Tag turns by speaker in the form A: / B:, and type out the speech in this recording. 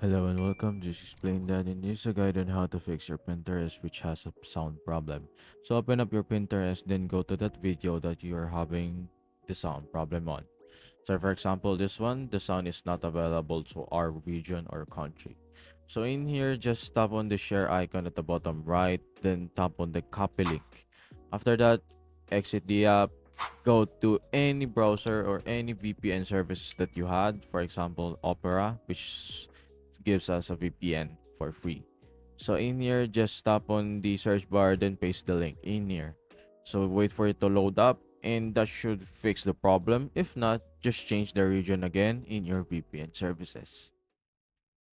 A: Hello and welcome. Just explain that in this a guide on how to fix your Pinterest which has a sound problem. So open up your Pinterest, then go to that video that you are having the sound problem on. So for example, this one, the sound is not available to our region or country. So in here, just tap on the share icon at the bottom right, then tap on the copy link. After that, exit the app, go to any browser or any VPN services that you had. For example, Opera, which gives us a VPN for free. So in here, just tap on the search bar, then paste the link in here. So wait for it to load up, and that should fix the problem. If not, just change the region again in your VPN services.